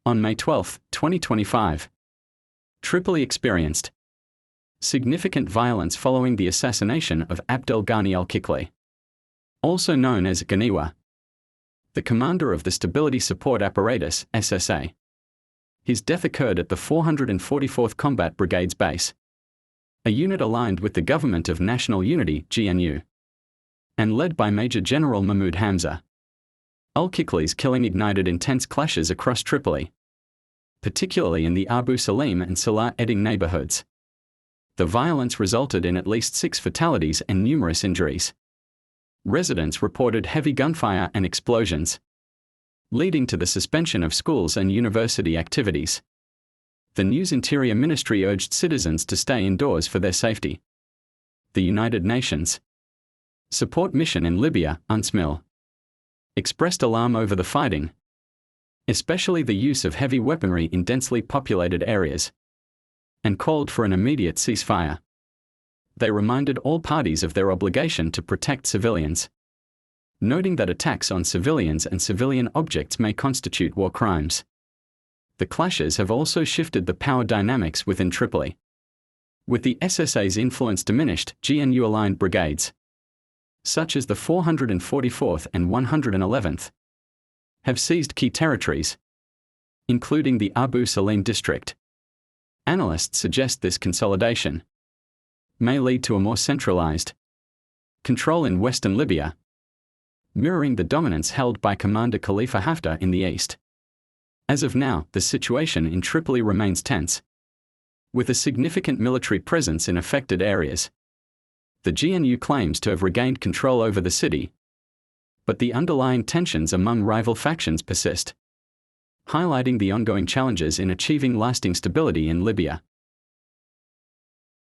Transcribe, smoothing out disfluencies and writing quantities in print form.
On May 12, 2025, Tripoli experienced significant violence following the assassination of Abdel Ghani al-Akikli, also known as Ghaniwa, the commander of the Stability Support Apparatus (SSA). His death occurred at the 444th Combat Brigade's base, a unit aligned with the Government of National Unity (GNU), and led by Major General Mahmoud Hamza. Al-Akikli's killing ignited intense clashes across Tripoli, particularly in the Abu Salim and Salah Eddin neighborhoods. The violence resulted in at least 6 fatalities and numerous injuries. Residents reported heavy gunfire and explosions, leading to the suspension of schools and university activities. The News Interior Ministry urged citizens to stay indoors for their safety. The United Nations Support Mission in Libya, UNSMIL, expressed alarm over the fighting, especially the use of heavy weaponry in densely populated areas, and called for an immediate ceasefire. They reminded all parties of their obligation to protect civilians, noting that attacks on civilians and civilian objects may constitute war crimes. The clashes have also shifted the power dynamics within Tripoli. With the SSA's influence diminished, GNU-aligned brigades, such as the 444th and 111th, have seized key territories, including the Abu Salim district. Analysts suggest this consolidation may lead to a more centralized control in western Libya, mirroring the dominance held by Commander Khalifa Haftar in the east. As of now, the situation in Tripoli remains tense, with a significant military presence in affected areas. The GNU claims to have regained control over the city, but the underlying tensions among rival factions persist, highlighting the ongoing challenges in achieving lasting stability in Libya.